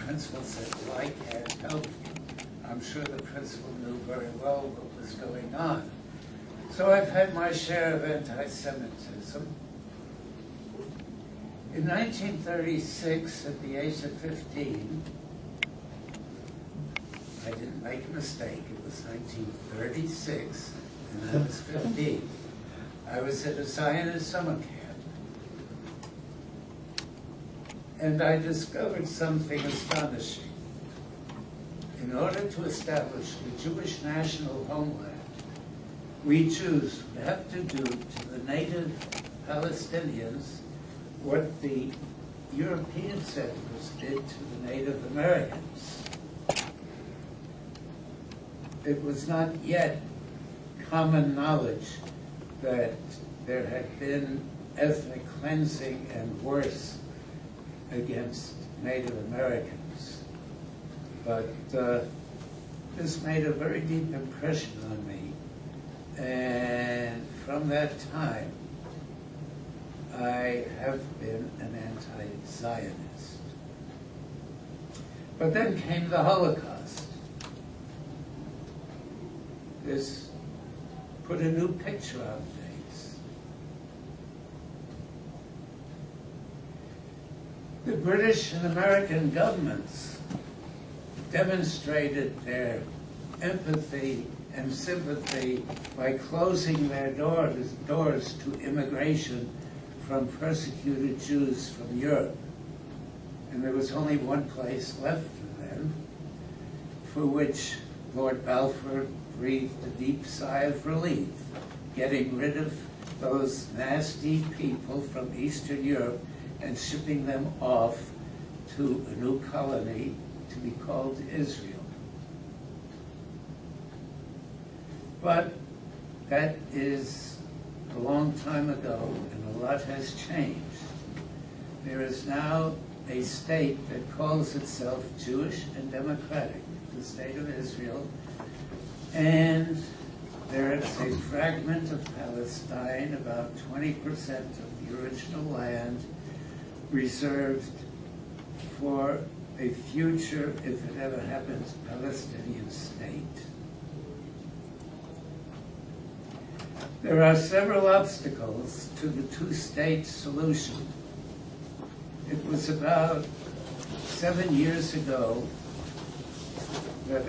principal said, well, I can't help you. I'm sure the principal knew very well what was going on. So I've had my share of anti-Semitism. In 1936, at the age of 15, I didn't make a mistake. It was 1936, and I was 15. I was at a Zionist summer camp. And I discovered something astonishing. In order to establish the Jewish national homeland, we Jews would have to do to the native Palestinians what the European settlers did to the Native Americans. It was not yet common knowledge that there had been ethnic cleansing and worse against Native Americans. But this made a very deep impression on me. And from that time, I have been an anti-Zionist. But then came the Holocaust. This put a new picture on things. The British and American governments demonstrated their empathy and sympathy by closing their doors to immigration from persecuted Jews from Europe. And there was only one place left for them, for which Lord Balfour breathed a deep sigh of relief, getting rid of those nasty people from Eastern Europe and shipping them off to a new colony to be called Israel. But that is a long time ago, and a lot has changed. There is now a state that calls itself Jewish and democratic, the State of Israel, and there is a fragment of Palestine, about 20% of the original land, reserved for a future, if it ever happens, Palestinian state. There are several obstacles to the two-state solution. It was about 7 years ago that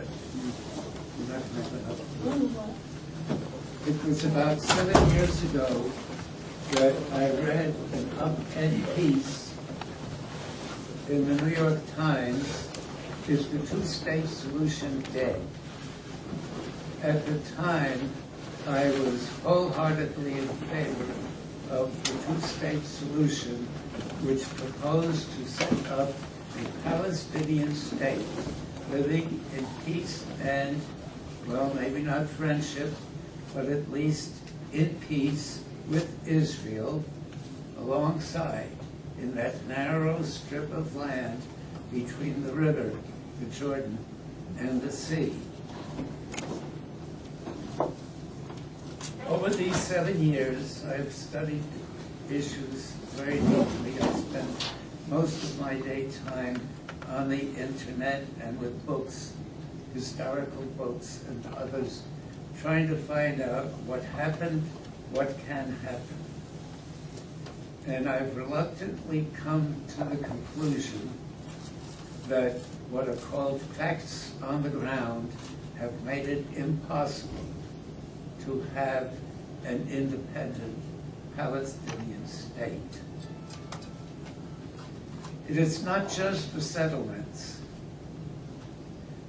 I read an op-ed piece in the New York Times, "Is the two-state solution dead?" At the time, I was wholeheartedly in favor of the two-state solution, which proposed to set up a Palestinian state living in peace and, well, maybe not friendship, but at least in peace with Israel alongside in that narrow strip of land between the river, the Jordan, and the sea. Over these 7 years, I've studied issues very deeply. I spent most of my daytime on the internet and with books, historical books and others, trying to find out what happened, what can happen. And I've reluctantly come to the conclusion that what are called facts on the ground have made it impossible to have an independent Palestinian state. It is not just the settlements.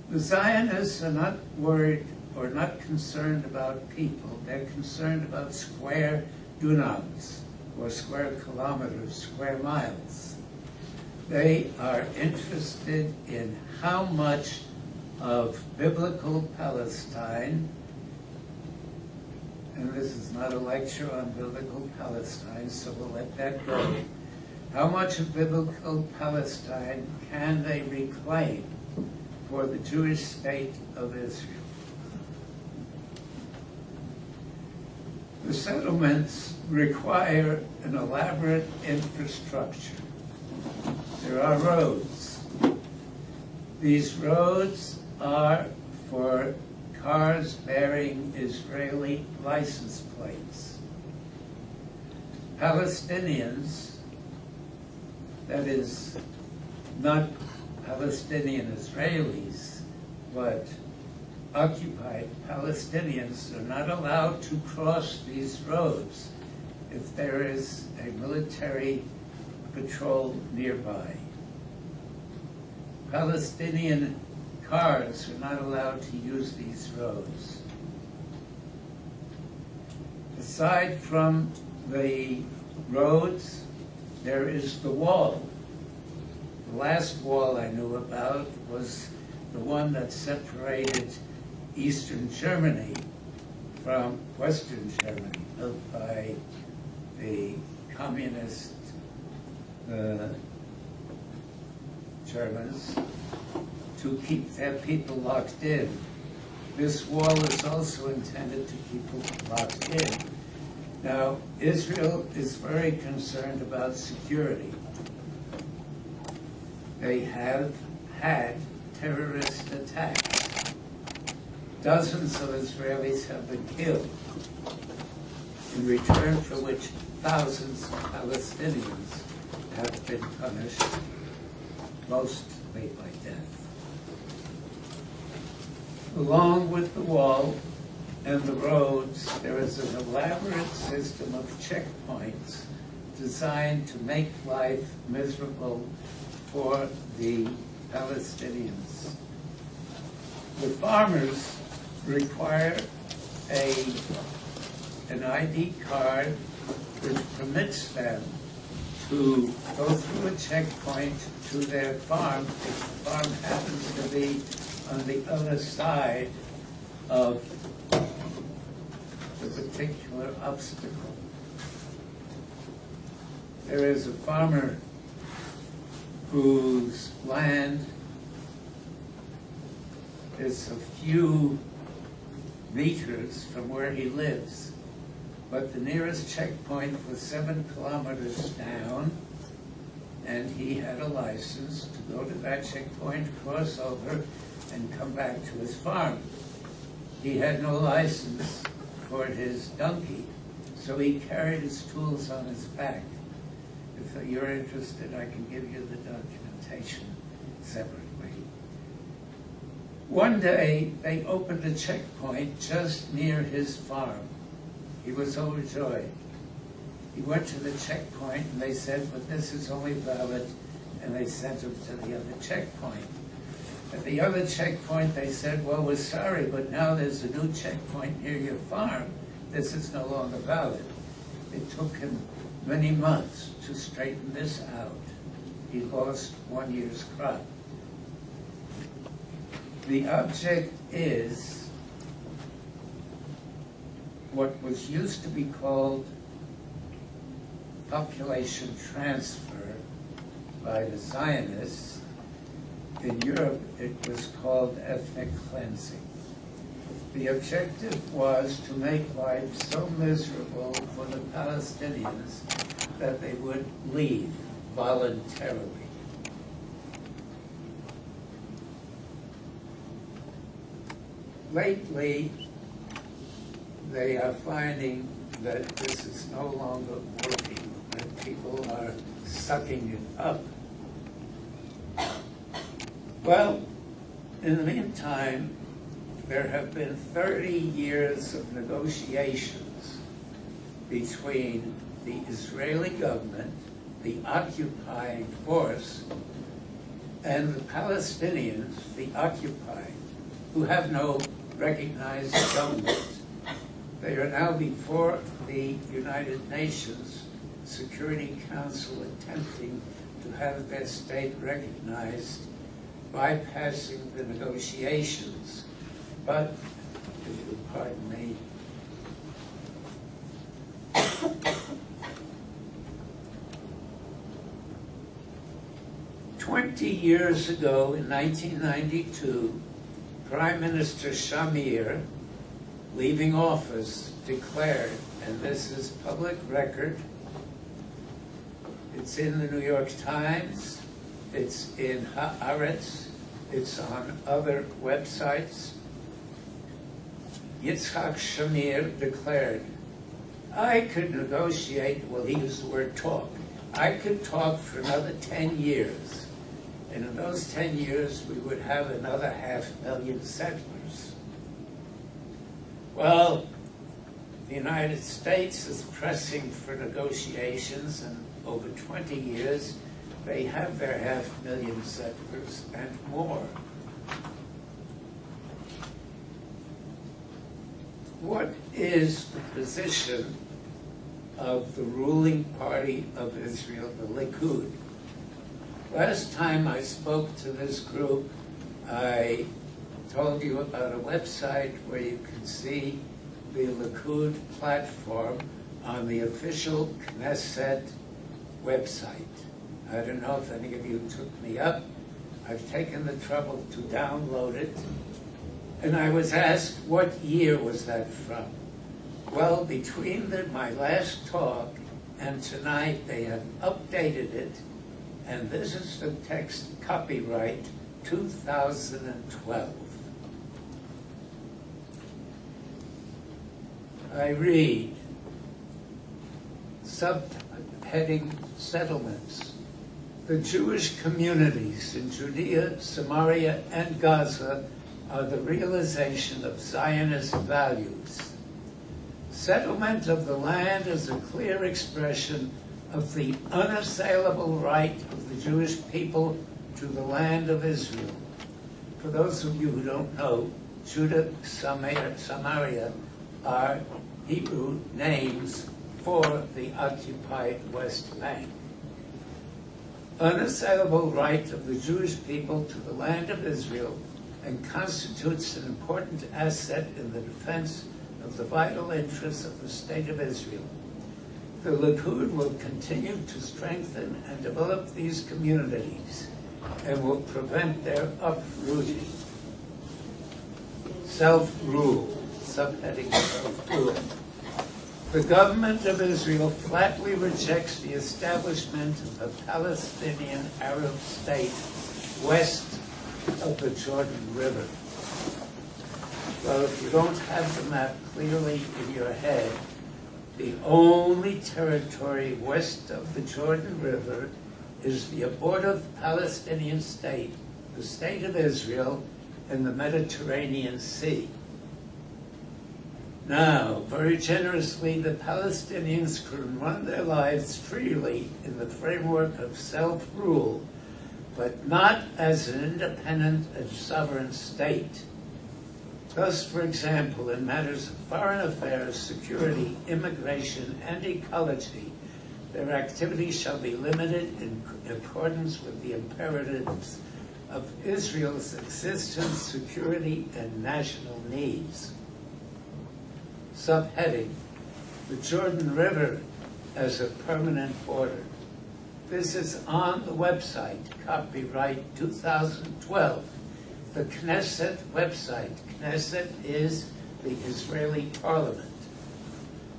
The Zionists are not worried or not concerned about people. They're concerned about square dunams, or square kilometers, square miles. They are interested in how much of biblical Palestine, and this is not a lecture on biblical Palestine, so we'll let that go. How much of biblical Palestine can they reclaim for the Jewish state of Israel? The settlements require an elaborate infrastructure. There are roads. These roads are for cars bearing Israeli license plates. Palestinians, that is, not Palestinian Israelis, but occupied Palestinians, are not allowed to cross these roads if there is a military patrol nearby. Palestinian cars are not allowed to use these roads. Aside from the roads, there is the wall. The last wall I knew about was the one that separated Eastern Germany from Western Germany, built by the communist Germans to keep their people locked in. This wall is also intended to keep people locked in. Now, Israel is very concerned about security. They have had terrorist attacks. Dozens of Israelis have been killed, in return for which thousands of Palestinians have been punished, mostly by death. Along with the wall and the roads, there is an elaborate system of checkpoints designed to make life miserable for the Palestinians. The farmers require an ID card which permits them to go through a checkpoint to their farm if the farm happens to be on the other side of the particular obstacle. There is a farmer whose land is a few meters from where he lives, but the nearest checkpoint was 7 kilometers down, and he had a license to go to that checkpoint, cross over, and come back to his farm. He had no license for his donkey, so he carried his tools on his back. If you're interested, I can give you the documentation separately. One day, they opened a checkpoint just near his farm. He was overjoyed. He went to the checkpoint, and they said, but this is only valid, and they sent him to the other checkpoint. At the other checkpoint, they said, well, we're sorry, but now there's a new checkpoint near your farm. This is no longer valid. It took him many months to straighten this out. He lost 1 year's crop. The object is what was used to be called population transfer by the Zionists. In Europe, it was called ethnic cleansing. The objective was to make life so miserable for the Palestinians that they would leave voluntarily. Lately, they are finding that this is no longer working, that people are sucking it up. Well, in the meantime, there have been 30 years of negotiations between the Israeli government, the occupying force, and the Palestinians, the occupied, who have no recognized government. They are now before the United Nations Security Council attempting to have their state recognized, bypassing the negotiations. But, if you'll pardon me, "20 years ago, in 1992, Prime Minister Shamir, leaving office, declared, and this is public record, it's in the New York Times, it's in Haaretz, It's on other websites. Yitzhak Shamir declared, I could negotiate, well, he used the word talk. I could talk for another 10 years. And in those 10 years, we would have another 500,000 settlers. Well, the United States is pressing for negotiations, and over 20 years, they have their 500,000 settlers and more. What is the position of the ruling party of Israel, the Likud? Last time I spoke to this group, I told you about a website where you can see the Likud platform on the official Knesset website. I don't know if any of you took me up. I've taken the trouble to download it. And I was asked, what year was that from? Well, between my last talk and tonight, they have updated it. And this is the text, copyright 2012. I read, subheading settlements. The Jewish communities in Judea, Samaria, and Gaza are the realization of Zionist values. Settlement of the land is a clear expression of the unassailable right of the Jewish people to the land of Israel. For those of you who don't know, Judah, Samaria are Hebrew names for the occupied West Bank. Unassailable right of the Jewish people to the land of Israel and constitutes an important asset in the defense of the vital interests of the State of Israel. The Likud will continue to strengthen and develop these communities and will prevent their uprooting. Self-rule, subheading self-rule. The government of Israel flatly rejects the establishment of a Palestinian Arab state west of the Jordan River. Well, if you don't have the map clearly in your head, the only territory west of the Jordan River is the abortive Palestinian state, the State of Israel, in the Mediterranean Sea. Now, very generously, the Palestinians can run their lives freely in the framework of self-rule, but not as an independent and sovereign state. Thus, for example, in matters of foreign affairs, security, immigration, and ecology, their activities shall be limited in accordance with the imperatives of Israel's existence, security, and national needs. Subheading, the Jordan River as a permanent border. This is on the website, copyright 2012. The Knesset website. Knesset is the Israeli parliament.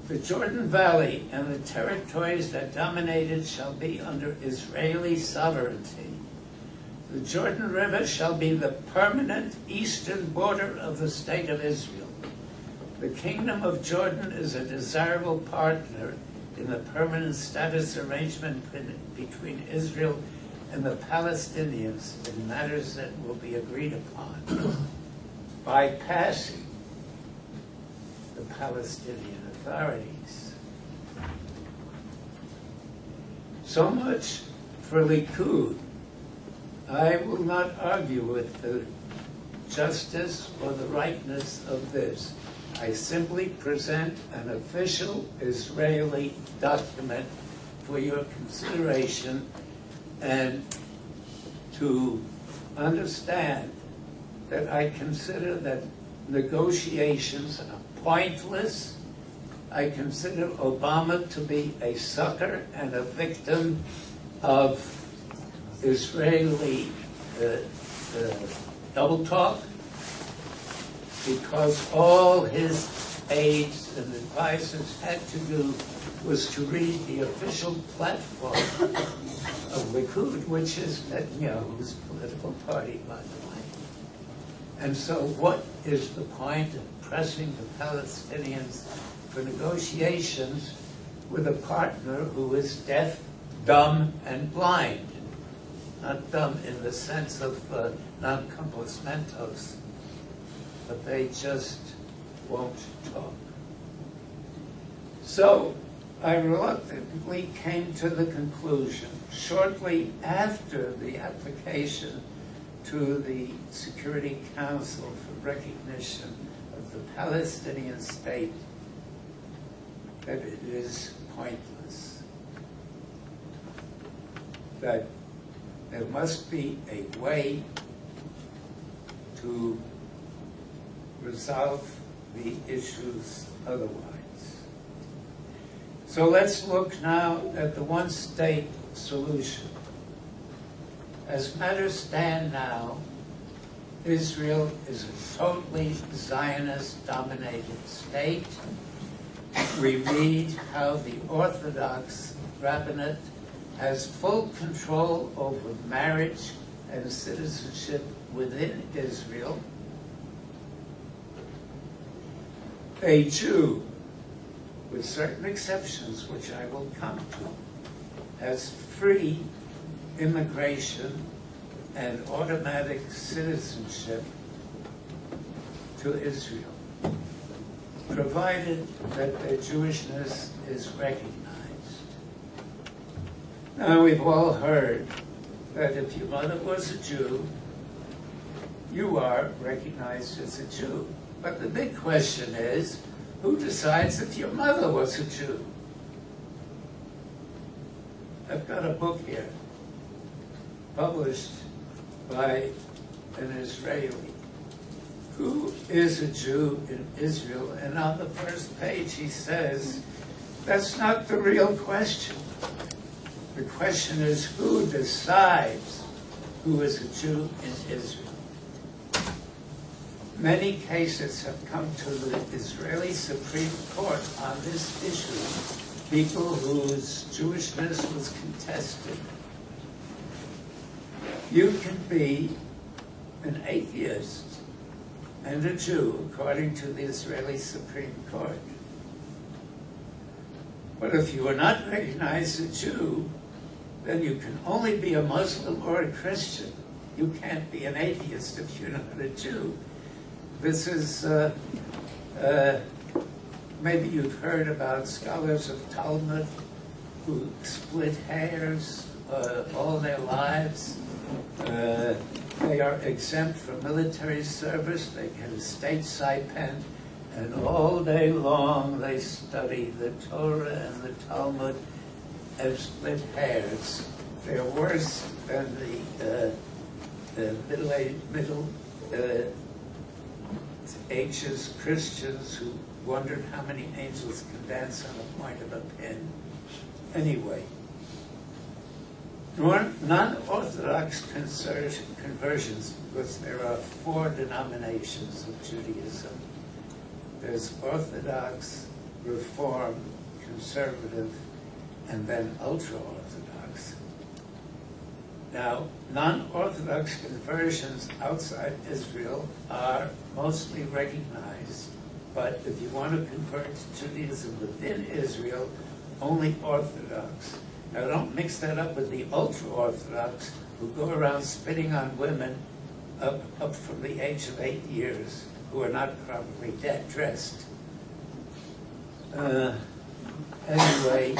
The Jordan Valley and the territories that dominate it shall be under Israeli sovereignty. The Jordan River shall be the permanent eastern border of the State of Israel. The Kingdom of Jordan is a desirable partner in the permanent status arrangement between Israel and the Palestinians in matters that will be agreed upon, bypassing the Palestinian authorities. So much for Likud. I will not argue with the justice or the rightness of this. I simply present an official Israeli document for your consideration and to understand that I consider that negotiations are pointless. I consider Obama to be a sucker and a victim of Israeli double talk, because all his aides and advisors had to do was to read the official platform of Likud, which is Netanyahu's political party, by the way. And so what is the point of pressing the Palestinians for negotiations with a partner who is deaf, dumb, and blind? Not dumb in the sense of non-compos mentos, but they just won't talk. So I reluctantly came to the conclusion, shortly after the application to the Security Council for recognition of the Palestinian state, that it is pointless, that there must be a way to resolve the issues otherwise. So let's look now at the one-state solution. As matters stand now, Israel is a totally Zionist-dominated state. We read how the Orthodox rabbinate has full control over marriage and citizenship within Israel. A Jew, with certain exceptions, which I will come to, has free immigration and automatic citizenship to Israel, provided that their Jewishness is recognized. Now, we've all heard that if your mother was a Jew, you are recognized as a Jew. But the big question is, who decides if your mother was a Jew? I've got a book here, published by an Israeli. Who is a Jew in Israel? And on the first page he says, that's not the real question. The question is, who decides who is a Jew in Israel? Many cases have come to the Israeli Supreme Court on this issue, people whose Jewishness was contested. You can be an atheist and a Jew, according to the Israeli Supreme Court. But if you are not recognized as a Jew, then you can only be a Muslim or a Christian. You can't be an atheist if you're not a Jew. This is, maybe you've heard about scholars of Talmud who split hairs all their lives. They are exempt from military service. They get a state stipend, and all day long they study the Torah and the Talmud and split hairs. They're worse than the middle ages Christians who wondered how many angels can dance on the point of a pin. Anyway, non-Orthodox conversions, because there are 4 denominations of Judaism. There's Orthodox, Reform, Conservative, and then ultra-Orthodox. Now, non-Orthodox conversions outside Israel are mostly recognized, but if you want to convert to Judaism within Israel, only Orthodox. Now, don't mix that up with the ultra-Orthodox who go around spitting on women up from the age of 8 years who are not properly dressed. Anyway,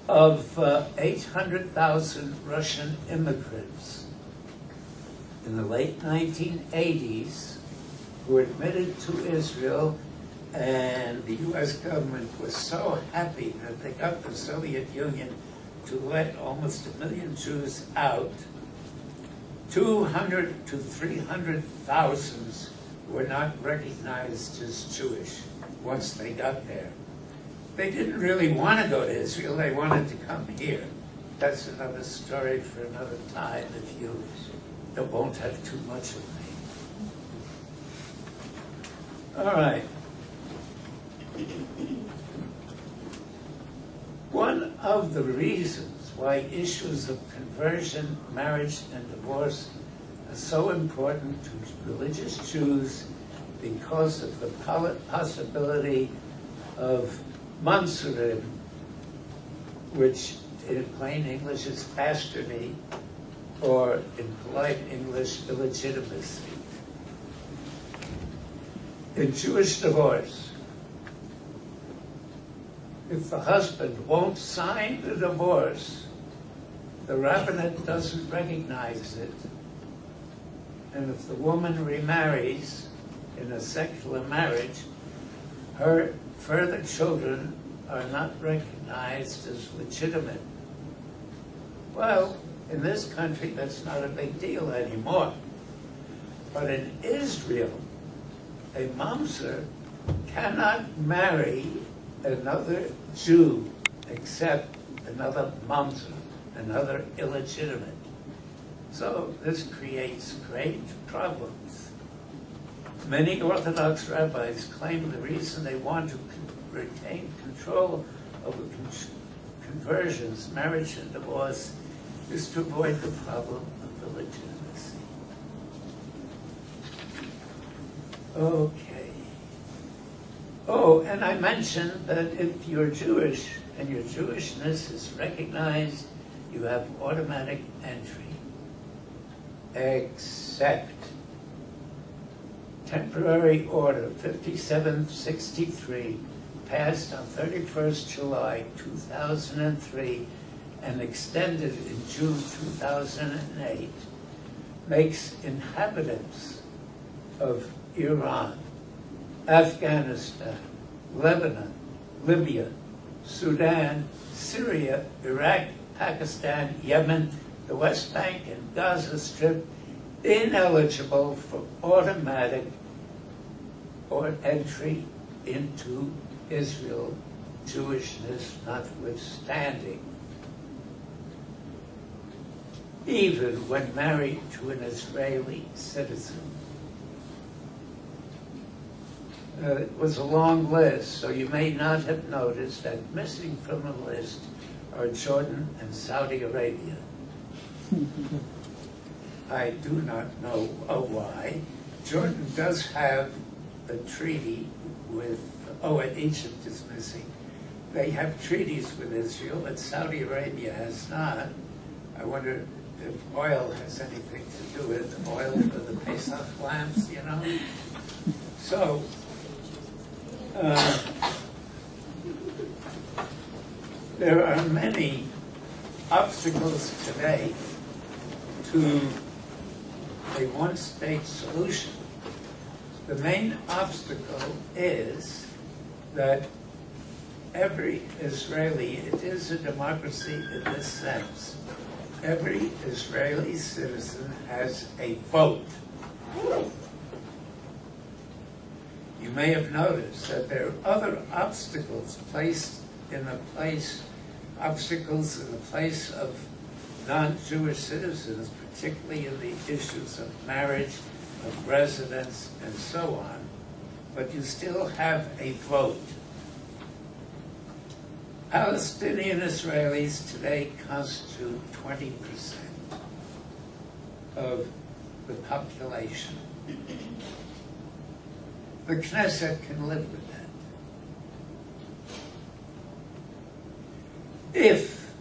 of 800,000 Russian immigrants in the late 1980s who were admitted to Israel, and the U.S. government was so happy that they got the Soviet Union to let almost 1 million Jews out, 200 to 300,000 were not recognized as Jewish once they got there. They didn't really want to go to Israel, they wanted to come here. That's another story for another time if you won't have too much of me. All right. One of the reasons why issues of conversion, marriage, and divorce are so important to religious Jews because of the possibility of Mansurim, which in plain English is bastardy, or in polite English, illegitimacy. In Jewish divorce, if the husband won't sign the divorce, the rabbinate doesn't recognize it. And if the woman remarries in a secular marriage, her further children are not recognized as legitimate. Well, in this country, that's not a big deal anymore. But in Israel, a mamzer cannot marry another Jew except another mamzer, another illegitimate. So this creates great problems. Many Orthodox rabbis claim the reason they want to retain control over conversions, marriage, and divorce is to avoid the problem of illegitimacy. Okay. Oh, and I mentioned that if you're Jewish and your Jewishness is recognized, you have automatic entry, except Temporary Order 5763, passed on 31st July 2003 and extended in June 2008, makes inhabitants of Iran, Afghanistan, Lebanon, Libya, Sudan, Syria, Iraq, Pakistan, Yemen, the West Bank, and Gaza Strip ineligible for automatic or entry into Israel, Jewishness notwithstanding, even when married to an Israeli citizen. It was a long list, so you may not have noticed that missing from the list are Jordan and Saudi Arabia. I do not know why. Jordan does have a treaty with, and Egypt is missing. They have treaties with Israel, but Saudi Arabia has not. I wonder if oil has anything to do with it, oil for the Pesach lamps, you know? So, there are many obstacles today to a one-state solution. The main obstacle is that every Israeli, it is a democracy in this sense, every Israeli citizen has a vote. You may have noticed that there are other obstacles in the place of non-Jewish citizens, particularly in the issues of marriage, of residence, and so on. But you still have a vote. Palestinian Israelis today constitute 20% of the population. The Knesset can live with that. If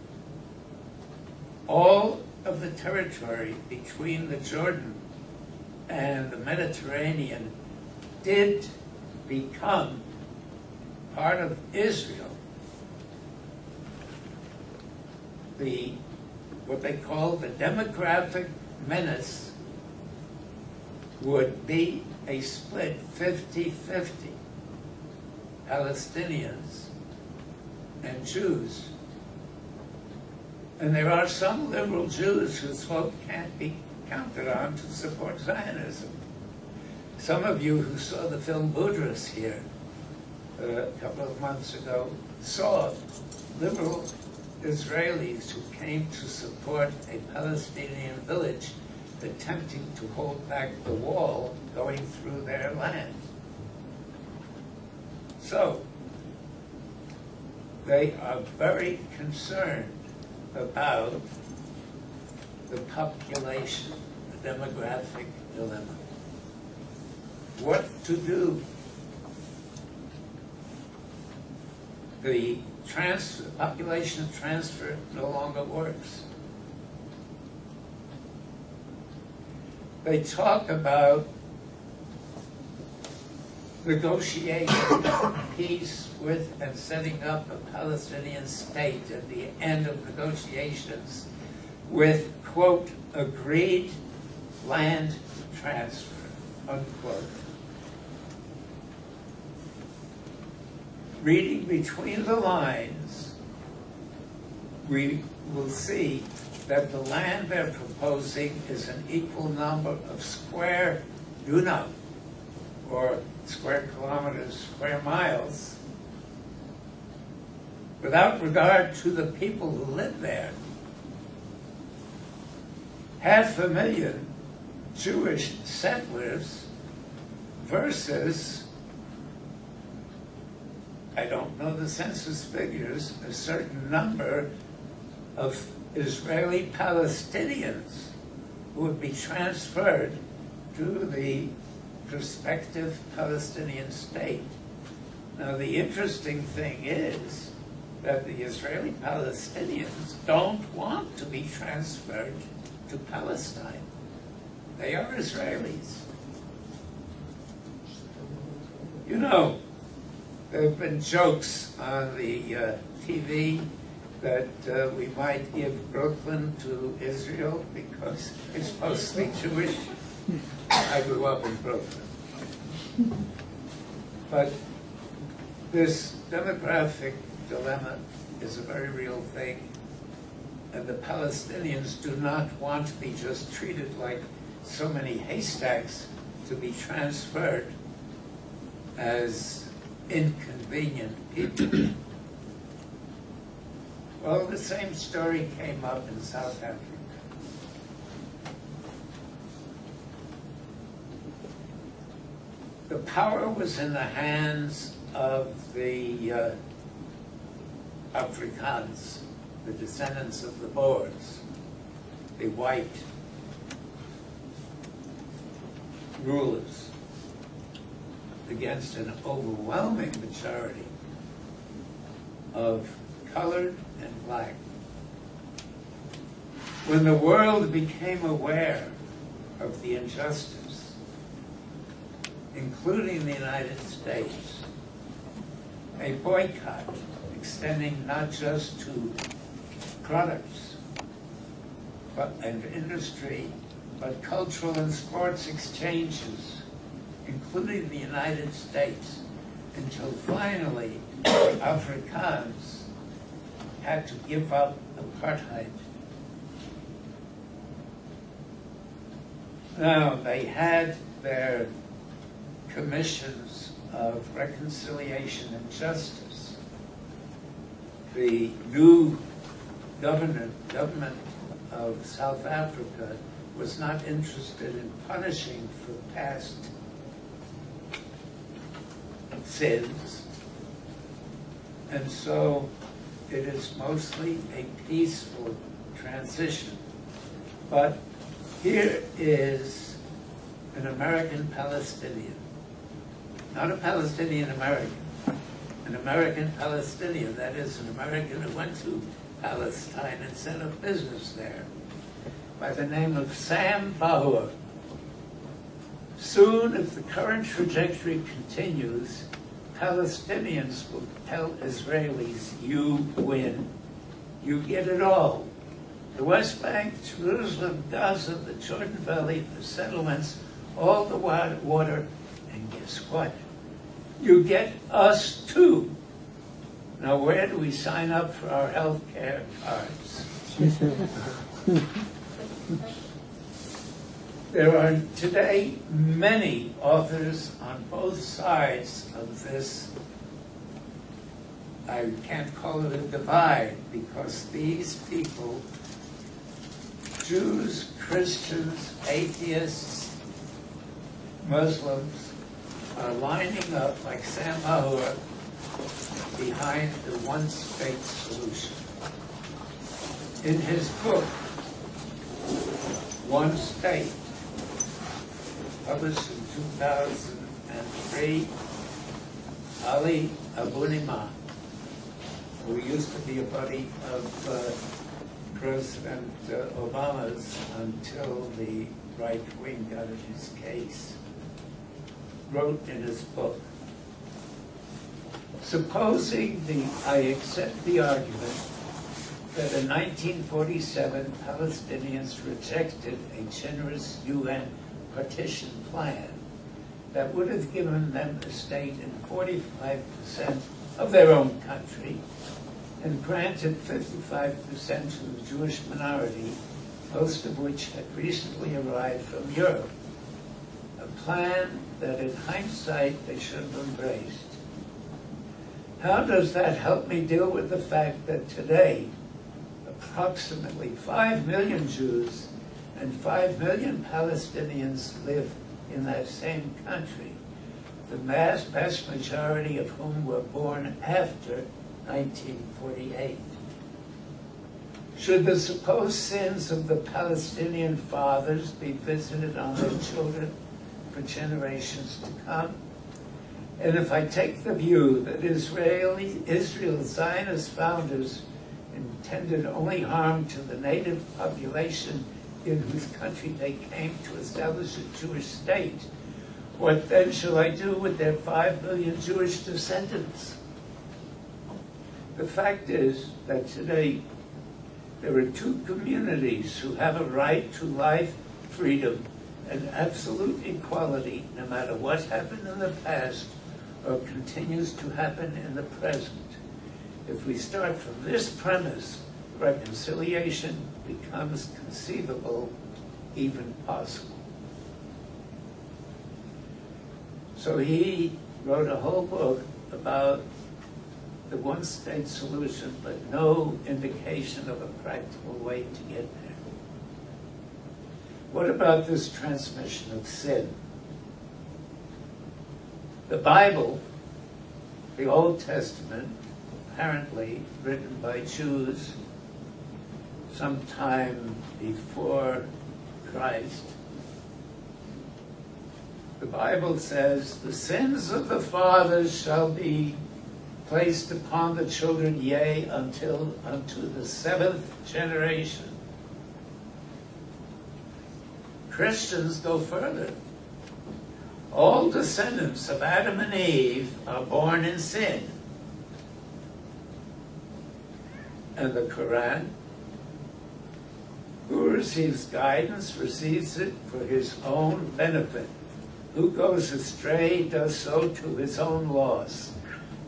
all of the territory between the Jordan and the Mediterranean did become part of Israel, what they call the demographic menace would be a split 50-50, Palestinians and Jews. And there are some liberal Jews whose vote can't be counted on to support Zionism. Some of you who saw the film Budrus here a couple of months ago saw liberal Israelis who came to support a Palestinian village attempting to hold back the wall going through their land. So, they are very concerned about the population, the demographic dilemma. What to do? The population transfer no longer works. They talk about negotiating peace with and setting up a Palestinian state at the end of negotiations with, quote, agreed land transfer, unquote. Reading between the lines, we will see that the land they're proposing is an equal number of square dunam, or square kilometers, square miles, without regard to the people who live there. 500,000 Jewish settlers versus, I don't know the census figures, a certain number of Israeli-Palestinians who would be transferred to the prospective Palestinian state. Now, the interesting thing is that the Israeli-Palestinians don't want to be transferred to Palestine. They are Israelis. You know, there have been jokes on the TV that we might give Brooklyn to Israel because it's mostly Jewish. I grew up in Brooklyn. But this demographic dilemma is a very real thing, and the Palestinians do not want to be just treated like so many haystacks to be transferred as inconvenient people. Well, the same story came up in South Africa. The power was in the hands of the Afrikaans, the descendants of the Boers, the white rulers, against an overwhelming majority of colored and black. When the world became aware of the injustice, including the United States, a boycott extending not just to products and industry, but cultural and sports exchanges, including the United States, until finally the Afrikaans had to give up apartheid. Now, they had their commissions of reconciliation and justice. The new government of South Africa was not interested in punishing for past sins, and so it is mostly a peaceful transition. But here is an American Palestinian, not a Palestinian American, an American Palestinian, that is, an American who went to Palestine and set up business there, by the name of Sam Bahur. Soon, if the current trajectory continues, Palestinians will tell Israelis, you win. You get it all. The West Bank, Jerusalem, Gaza, the Jordan Valley, the settlements, all the water, and guess what? You get us too. Now, where do we sign up for our health care cards? There are today many authors on both sides of this. I can't call it a divide, because these people, Jews, Christians, atheists, Muslims, are lining up like Sam Bahur behind the one-state solution. In his book, One State, published in 2003, Ali Abunimah, who used to be a buddy of President Obama's until the right wing got in his case, wrote in his book, supposing I accept the argument that in 1947 Palestinians rejected a generous UN partition plan that would have given them a state in 45% of their own country and granted 55% to the Jewish minority, most of which had recently arrived from Europe. A plan that in hindsight they should have embraced. How does that help me deal with the fact that today approximately 5 million Jews and 5 million Palestinians live in that same country, the vast majority of whom were born after 1948? Should the supposed sins of the Palestinian fathers be visited on their children for generations to come? And if I take the view that Israel's Zionist founders intended only harm to the native population in whose country they came to establish a Jewish state, what then shall I do with their 5 million Jewish descendants? The fact is that today there are two communities who have a right to life, freedom, and absolute equality no matter what happened in the past or continues to happen in the present. If we start from this premise, reconciliation becomes conceivable, even possible. So he wrote a whole book about the one-state solution, but no indication of a practical way to get there. What about this transmission of sin? The Bible, the Old Testament, apparently written by Jews sometime before Christ, the Bible says, the sins of the fathers shall be placed upon the children, yea, unto the 7th generation. Christians go further. All descendants of Adam and Eve are born in sin. And the Quran, who receives guidance, receives it for his own benefit. Who goes astray does so to his own loss.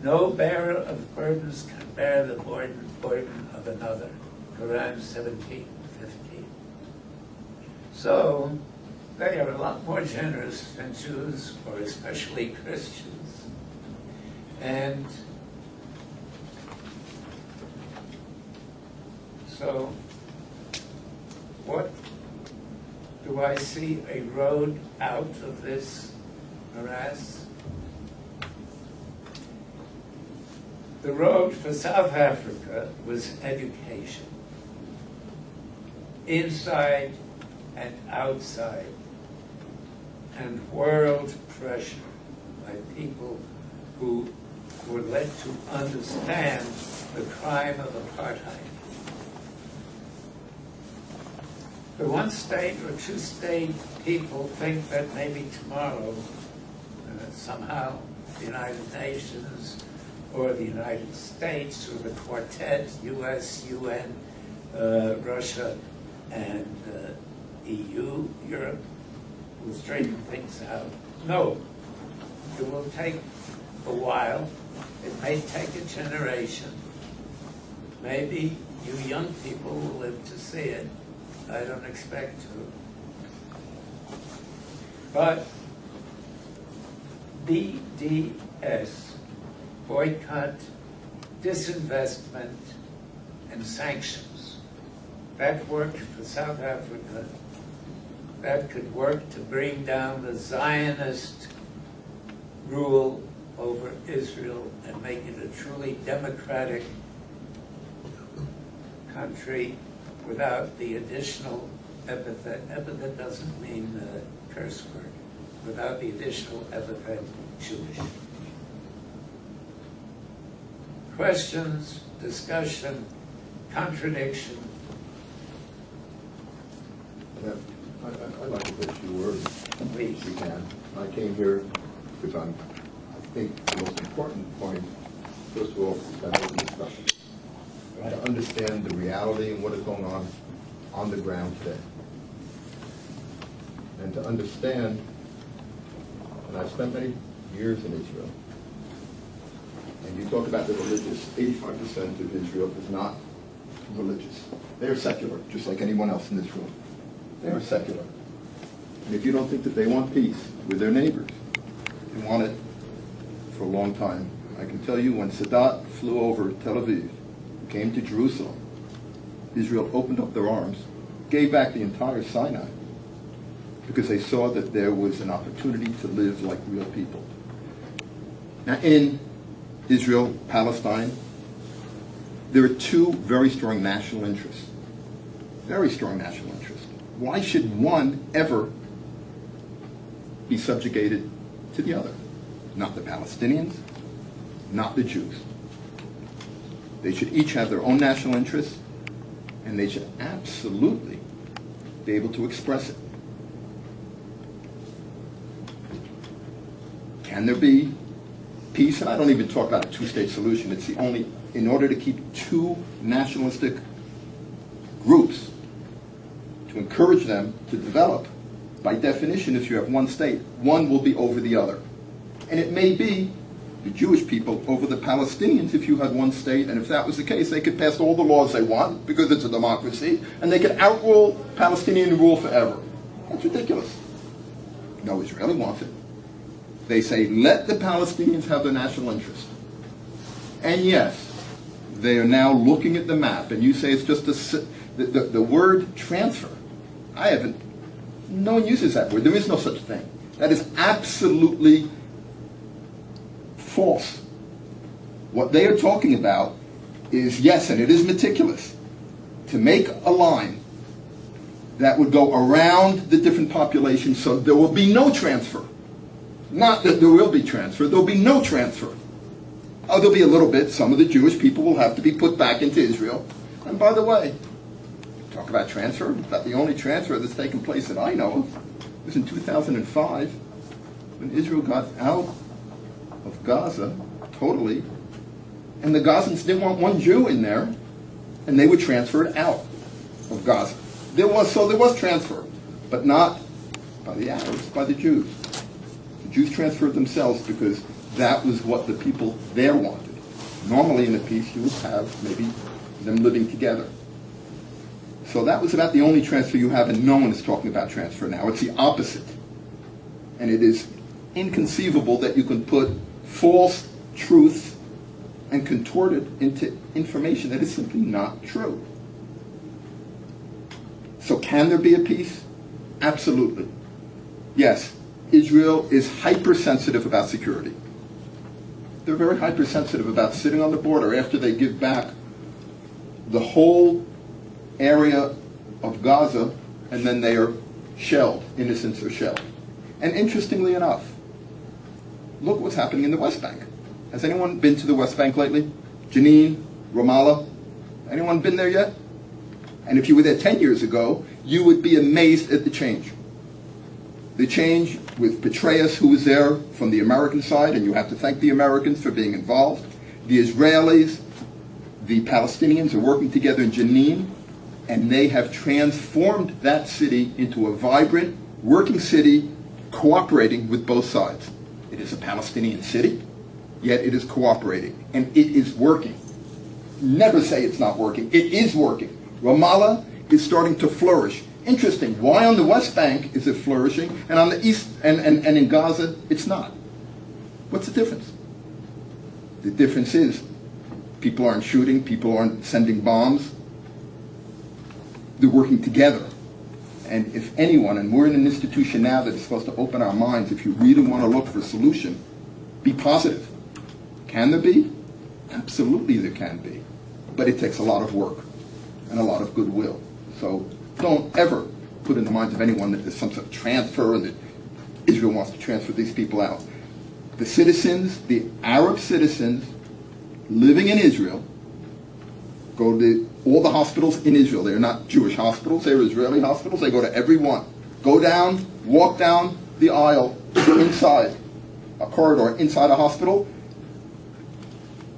No bearer of burdens can bear the burden of another. Quran 17:15. So, they are a lot more generous than Jews, or especially Christians. And so, what do I see a road out of this morass? The road for South Africa was education, inside and outside, and world pressure by people who were led to understand the crime of apartheid. The one-state or two-state people think that maybe tomorrow, somehow, the United Nations or the United States or the Quartet, US, UN, Russia, and EU, Europe, will straighten things out. No, it will take a while. It may take a generation. Maybe you young people will live to see it. I don't expect to. But BDS, boycott, disinvestment, and sanctions, that worked for South Africa. That could work to bring down the Zionist rule over Israel and make it a truly democratic country without the additional epithet. Epithet doesn't mean curse word. without the additional epithet Jewish. Questions, discussion, contradiction? Yeah, I'd like to put a few words, Please. if we can. I came here because I think the most important point, first of all, is to have a discussion. Right. To understand the reality and what is going on the ground today. And to understand, and I've spent many years in Israel, and you talk about the religious, 85% of Israel is not religious. They are secular, just like anyone else in this room. They are secular. And if you don't think that they want peace with their neighbors, they want it for a long time. I can tell you when Sadat flew over Tel Aviv, came to Jerusalem, Israel opened up their arms, gave back the entire Sinai, because they saw that there was an opportunity to live like real people. Now in Israel, Palestine, there are two very strong national interests. Very strong national interests. Why should one ever be subjugated to the other? Not the Palestinians, not the Jews. They should each have their own national interests, and they should absolutely be able to express it. Can there be peace? And I don't even talk about a two-state solution. It's the only, in order to keep two nationalistic groups, to encourage them to develop, by definition, if you have one state, one will be over the other. And it may be the Jewish people over the Palestinians if you had one state, and if that was the case, they could pass all the laws they want, because it's a democracy, and they could outrule Palestinian rule forever. That's ridiculous. No Israeli wants it. They say, let the Palestinians have their national interest. And yes, they are now looking at the map, and you say it's just the word transfer. No one uses that word. There is no such thing. That is absolutely false. What they are talking about is, yes, and it is meticulous, to make a line that would go around the different populations so there will be no transfer. Not that there will be transfer, there will be no transfer. Oh, there'll be a little bit. Some of the Jewish people will have to be put back into Israel. And by the way, talk about transfer, about the only transfer that's taken place that I know of was in 2005 when Israel got out of Gaza totally, and the Gazans didn't want one Jew in there, and they were transferred out of Gaza. There was transfer, but not by the Arabs, by the Jews. The Jews transferred themselves because that was what the people there wanted. Normally in a peace you would have maybe them living together. So that was about the only transfer you have, and no one is talking about transfer now. It's the opposite. And it is inconceivable that you can put false truths and contort it into information that is simply not true. So can there be a peace? Absolutely. Yes, Israel is hypersensitive about security. They're very hypersensitive about sitting on the border after they give back the whole area of Gaza, and then they are shelled, innocents are shelled. And interestingly enough, look what's happening in the West Bank. Has anyone been to the West Bank lately? Jenin, Ramallah? Anyone been there yet? And if you were there 10 years ago, you would be amazed at the change. The change with Petraeus, who was there from the American side, and you have to thank the Americans for being involved. The Israelis, the Palestinians are working together in Jenin, and they have transformed that city into a vibrant, working city, cooperating with both sides. It is a Palestinian city, yet it is cooperating, and it is working. Never say it's not working. It is working. Ramallah is starting to flourish. Interesting. Why on the West Bank is it flourishing, and on the East and in Gaza it's not? What's the difference? The difference is people aren't shooting, people aren't sending bombs. They're working together. And if anyone, and we're in an institution now that is supposed to open our minds, if you really want to look for a solution, be positive. Can there be? Absolutely there can be. But it takes a lot of work and a lot of goodwill. So don't ever put in the minds of anyone that there's some sort of transfer and that Israel wants to transfer these people out. The citizens, the Arab citizens living in Israel, go to all the hospitals in Israel. They're not Jewish hospitals, they're Israeli hospitals. They go to every one. Go down, walk down the aisle, inside a corridor, inside a hospital.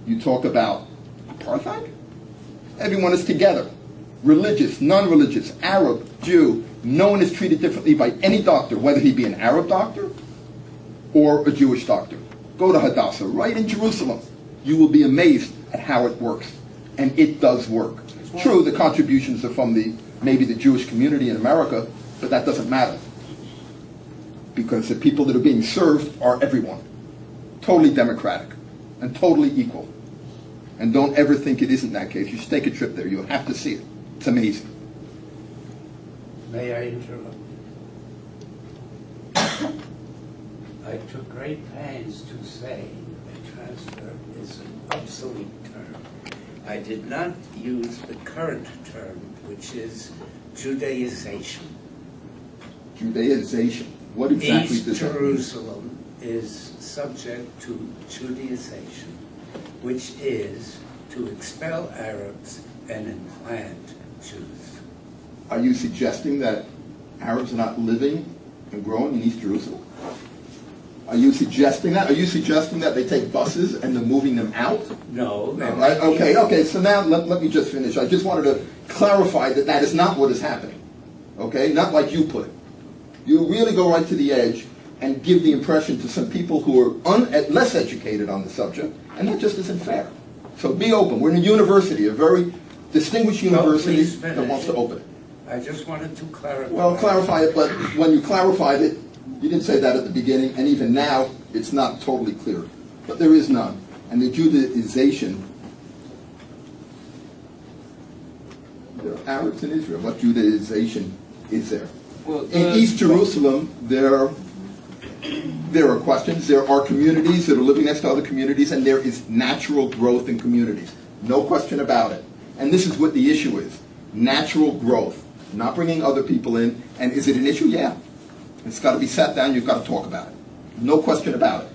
You talk about apartheid? Everyone is together. Religious, non-religious, Arab, Jew. No one is treated differently by any doctor, whether he be an Arab doctor or a Jewish doctor. Go to Hadassah, right in Jerusalem. You will be amazed at how it works. And it does work. True, the contributions are from maybe the Jewish community in America, but that doesn't matter. Because the people that are being served are everyone. Totally democratic and totally equal. And don't ever think it isn't that case. You should take a trip there. You have to see it. It's amazing. May I interrupt? I took great pains to say that transfer is an obsolete term. I did not use the current term, which is Judaization. Judaization. What exactly does that mean? Jerusalem is subject to Judaization, which is to expel Arabs and implant Jews. Are you suggesting that Arabs are not living and growing in East Jerusalem? Are you suggesting that? Are you suggesting that they take buses and they're moving them out? No. Right? Okay, so now let me just finish. I just wanted to clarify that that is not what is happening. Okay? Not like you put it. You really go right to the edge and give the impression to some people who are less educated on the subject, and that just isn't fair. So be open. We're in a university, a very distinguished university that wants to open it. I just wanted to clarify. Well, clarify it, but when you clarified it, you didn't say that at the beginning, and even now, it's not totally clear. But there is none. And the Judaization, there are Arabs in Israel. What Judaization is there? Well, in East Jerusalem, there are questions. There are communities that are living next to other communities, and there is natural growth in communities. No question about it. And this is what the issue is. Natural growth. Not bringing other people in. And is it an issue? Yeah. It's got to be sat down. You've got to talk about it. No question about it.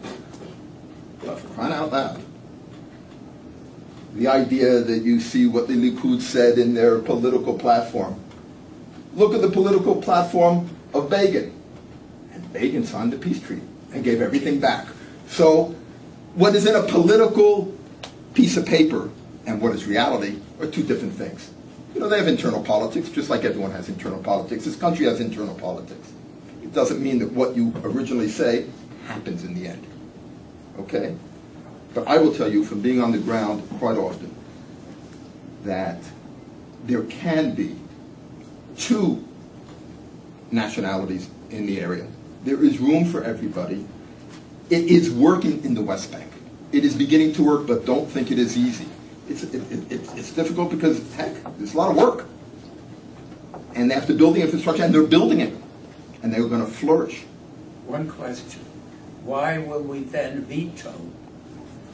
But for crying out loud, the idea that you see what the Likud said in their political platform. Look at the political platform of Begin. And Begin signed the peace treaty and gave everything back. So what is in a political piece of paper and what is reality are two different things. You know, they have internal politics, just like everyone has internal politics. This country has internal politics. It doesn't mean that what you originally say happens in the end. Okay? But I will tell you from being on the ground quite often that there can be two nationalities in the area. There is room for everybody. It is working in the West Bank. It is beginning to work, but don't think it is easy. It's difficult because, heck, there's a lot of work. And they have to build the infrastructure, and they're building it. And they're going to flourish. One question. Why will we then veto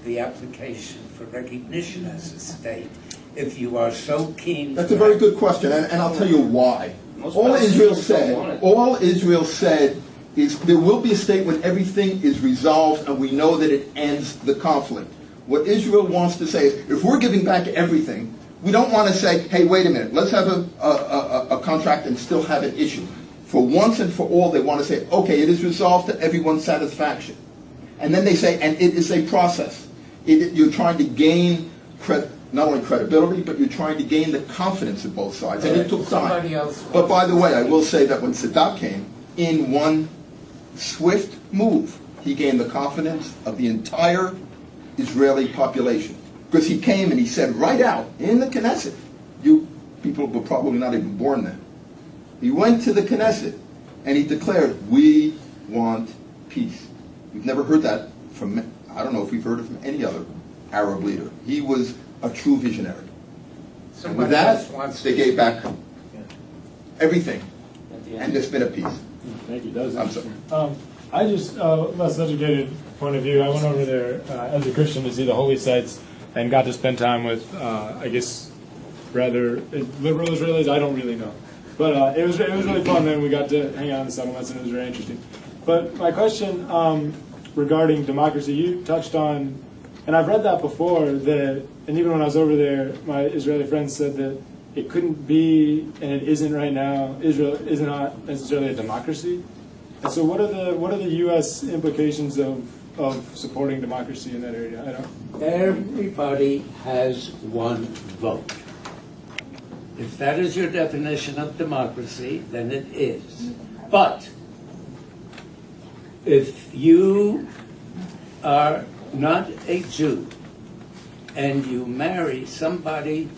the application for recognition as a state if you are so keen? That's a very good question, and I'll tell you why. All Israel said is there will be a state when everything is resolved and we know that it ends the conflict. What Israel wants to say is, if we're giving back everything, we don't want to say, hey, wait a minute, let's have a contract and still have an issue. For once and for all, they want to say, okay, it is resolved to everyone's satisfaction. And then they say, and it is a process. You're trying to gain not only credibility, but you're trying to gain the confidence of both sides. And it took time. But by the way, I will say that when Sadat came, in one swift move, he gained the confidence of the entire Israeli population. Because he came and he said right out in the Knesset, you people were probably not even born then. He went to the Knesset and he declared, we want peace. We've never heard that from, I don't know if we've heard it from any other Arab leader. He was a true visionary. And with that, they gave back everything. And there's been a peace. Thank you. That was I'm sorry. I just, less educated point of view, I went over there as a Christian to see the holy sites and got to spend time with, I guess, rather liberal Israelis. I don't really know. But it was really fun, and we got to hang out in the settlements, and it was very interesting. But my question regarding democracy, you touched on, and I've read that before, that, and even when I was over there, my Israeli friends said that it couldn't be, and it isn't right now, Israel is not necessarily a democracy. And so what are the U.S. implications of supporting democracy in that area? I don't. Everybody has one vote. If that is your definition of democracy, then it is. But if you are not a Jew and you marry somebody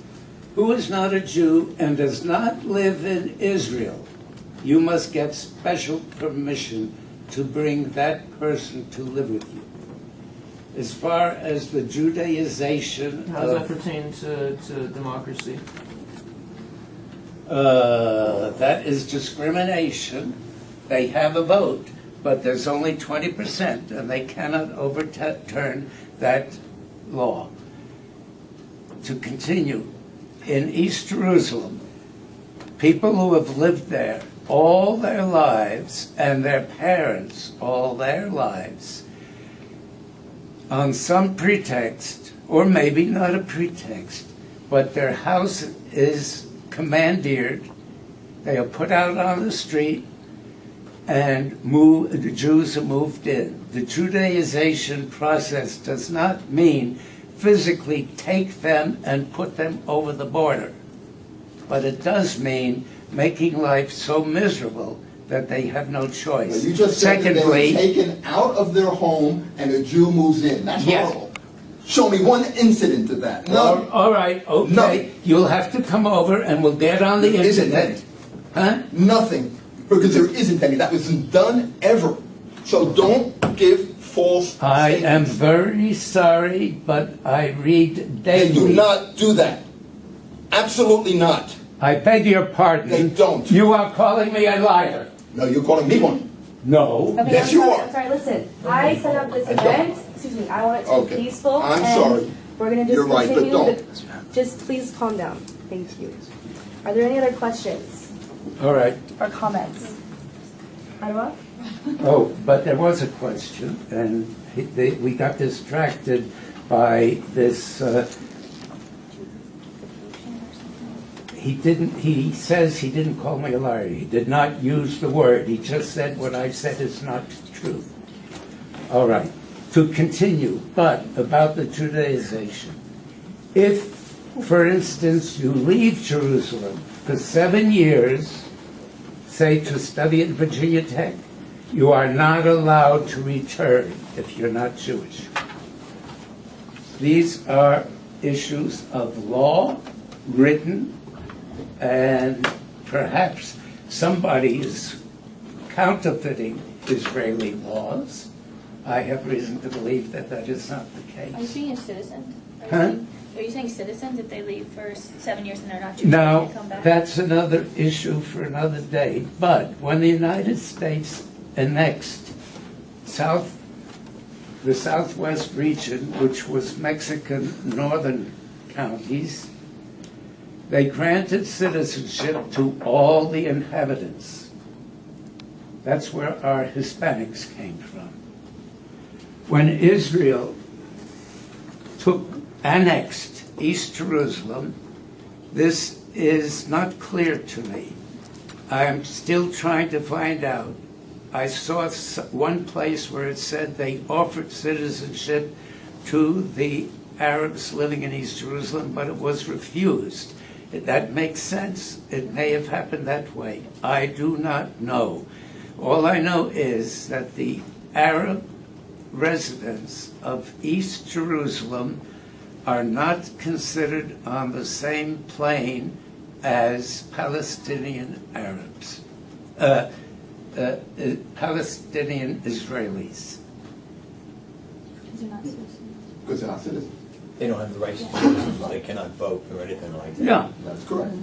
who is not a Jew and does not live in Israel, you must get special permission to bring that person to live with you. As far as the Judaization How does that pertain to democracy? That is discrimination. They have a vote, but there's only 20%, and they cannot overturn that law. To continue, in East Jerusalem, people who have lived there all their lives, and their parents all their lives, on some pretext, or maybe not a pretext, but their house is commandeered, they are put out on the street, and the Jews are moved in. The Judaization process does not mean physically take them and put them over the border, but it does mean making life so miserable that they have no choice. You just said that they were taken out of their home and a Jew moves in. That's horrible. Show me one incident of that. No. All right, okay. No. You'll have to come over and we'll get on the internet. Huh? Nothing. Because there isn't any. That wasn't done ever. So don't give false statements. I am very sorry, but I read daily. They do not do that. Absolutely not. I beg your pardon. They don't. You are calling me a liar. No, you're calling me one. No. Okay, yes, you are. I'm sorry, listen. I set up this event. Excuse me, I want it to be peaceful. I'm and sorry. We're going to just You're continue. right, but don't. Just please calm down. Thank you. Are there any other questions All right. or comments? Anwar? Oh, but there was a question, and we got distracted by this. He says he didn't call me a liar. He did not use the word. He just said what I said is not true. All right. To continue, but about the Judaization. If, for instance, you leave Jerusalem for 7 years, say to study at Virginia Tech, you are not allowed to return if you're not Jewish. These are issues of law, written, and perhaps somebody is counterfeiting Israeli laws. I have reason to believe that that is not the case. Are you saying citizens? Huh? Are you saying citizens if they leave for 7 years and they're not Jewish Now, and come back? that's another issue for another day. But when the United States annexed the southwest region, which was Mexican northern counties, they granted citizenship to all the inhabitants. That's where our Hispanics came from. When Israel annexed East Jerusalem, this is not clear to me. I'm still trying to find out. I saw one place where it said they offered citizenship to the Arabs living in East Jerusalem, but it was refused. That makes sense. It may have happened that way. I do not know. All I know is that the Arab residents of East Jerusalem are not considered on the same plane as Palestinian Arabs, Palestinian Israelis. Because they're not citizens. They don't have the rights to citizens, they cannot vote or anything like that. Yeah, That's correct.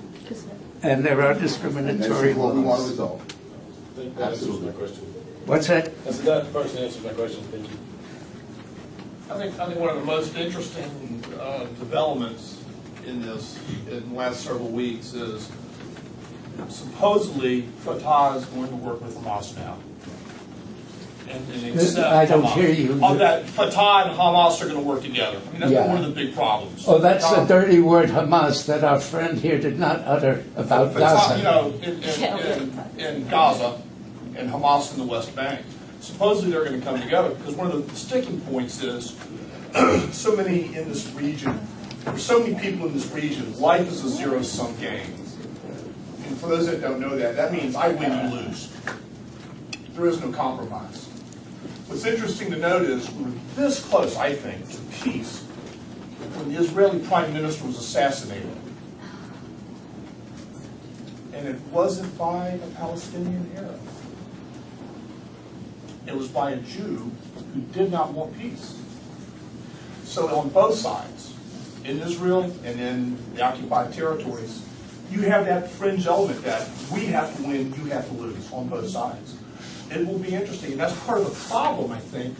and there are And this discriminatory is what we want to laws. resolve. I think that answers my question. What's that? I said that person answers my question. Thank you. I think one of the most interesting developments in this in the last several weeks is supposedly Fatah is going to work with Hamas now. and accept I don't Hamas. hear you. That Fatah and Hamas are going to work together. I mean, that's Yeah. one of the big problems. Oh, that's a dirty word, Hamas, that our friend here did not utter about Fatah, Gaza. you know, in Gaza and Hamas in the West Bank. Supposedly they're going to come together because one of the sticking points is so many in this region, there's so many people in this region, life is a zero-sum game. And for those that don't know that, that means I win, you lose. There is no compromise. What's interesting to note is we were this close, I think, to peace when the Israeli Prime Minister was assassinated. And it wasn't by a Palestinian Arab. It was by a Jew who did not want peace. So on both sides, in Israel and in the occupied territories, you have that fringe element that we have to win, you have to lose on both sides. It will be interesting, and that's part of the problem, I think,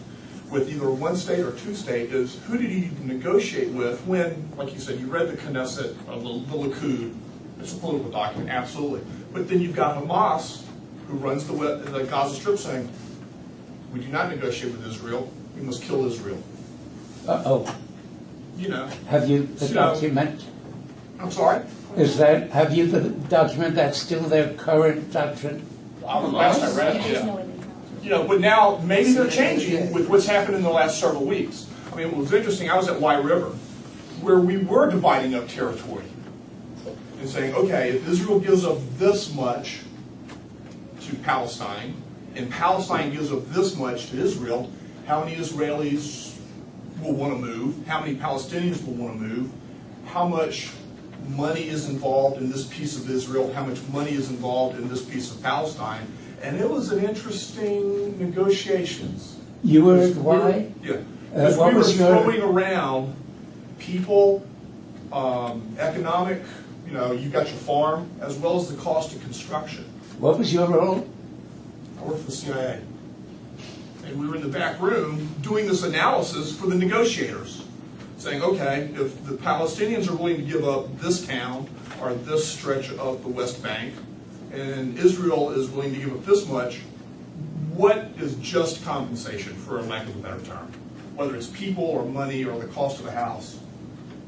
with either one state or two state, is who did he negotiate with when, like you said, you read the Knesset, the Likud, it's a political document, absolutely. But then you've got Hamas, who runs the Gaza Strip, saying, we do not negotiate with Israel, we must kill Israel. Uh-oh. You know. Have you the document? I'm sorry? Have you the document that's still their current doctrine? Last I read it, yeah. You know, but now maybe they're changing with what's happened in the last several weeks. I mean, it was interesting. I was at White River, where we were dividing up territory and saying, okay, if Israel gives up this much to Palestine, and Palestine gives up this much to Israel, how many Israelis will want to move? How many Palestinians will want to move? How much money is involved in this piece of Israel? How much money is involved in this piece of Palestine? And it was an interesting negotiations. You were at why? Yeah. Because we were throwing around people, economic, you know, you got your farm, as well as the cost of construction. What was your role? I worked for the CIA. And we were in the back room doing this analysis for the negotiators, saying, okay, if the Palestinians are willing to give up this town or this stretch of the West Bank, and Israel is willing to give up this much, what is just compensation, for lack of a better term? Whether it's people or money or the cost of a house.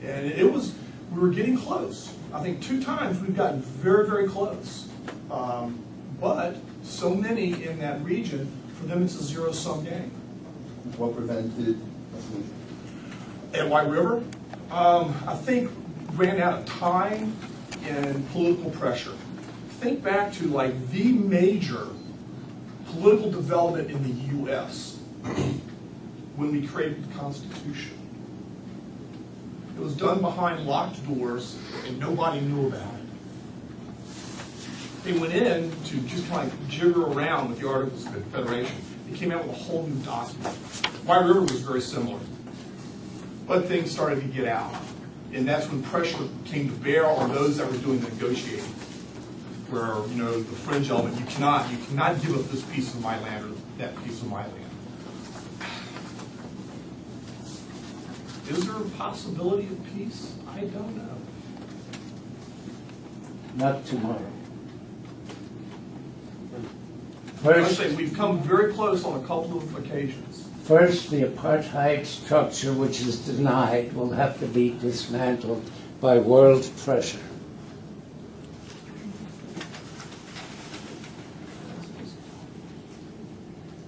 And we were getting close. I think 2 times we've gotten very, very close. But so many in that region, for them it's a zero-sum game. What prevented? At White River, I think ran out of time and political pressure. Think back to like the major political development in the U.S. when we created the Constitution. It was done behind locked doors and nobody knew about it. They went in to just kind of jigger around with the Articles of Confederation. They came out with a whole new document. White River was very similar. But things started to get out. And that's when pressure came to bear on those that were doing the negotiating. Where, you know, the fringe element, you cannot give up this piece of my land or that piece of my land. Is there a possibility of peace? I don't know. Not tomorrow. I say we've come very close on a couple of occasions. First, the apartheid structure, which is denied, will have to be dismantled by world pressure.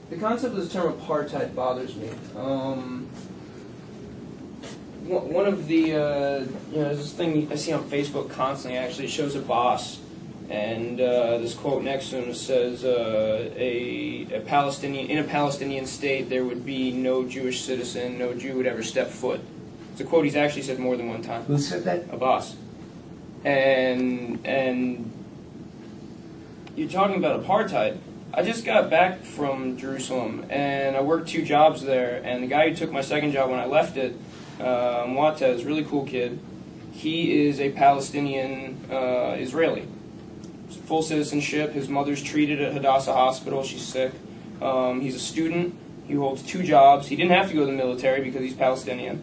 The concept of the term apartheid bothers me. One of the, there's this thing I see on Facebook constantly, actually. It shows a boss, and this quote next to him says, in a Palestinian state, there would be no Jewish citizen, no Jew would ever step foot. It's a quote he's actually said more than one time. Who said that? A boss. And you're talking about apartheid. I just got back from Jerusalem, and I worked 2 jobs there, and the guy who took my second job when I left it, Muatez, really cool kid, he is a Palestinian Israeli. Full citizenship. His mother's treated at Hadassah Hospital. She's sick. He's a student. He holds 2 jobs. He didn't have to go to the military because he's Palestinian.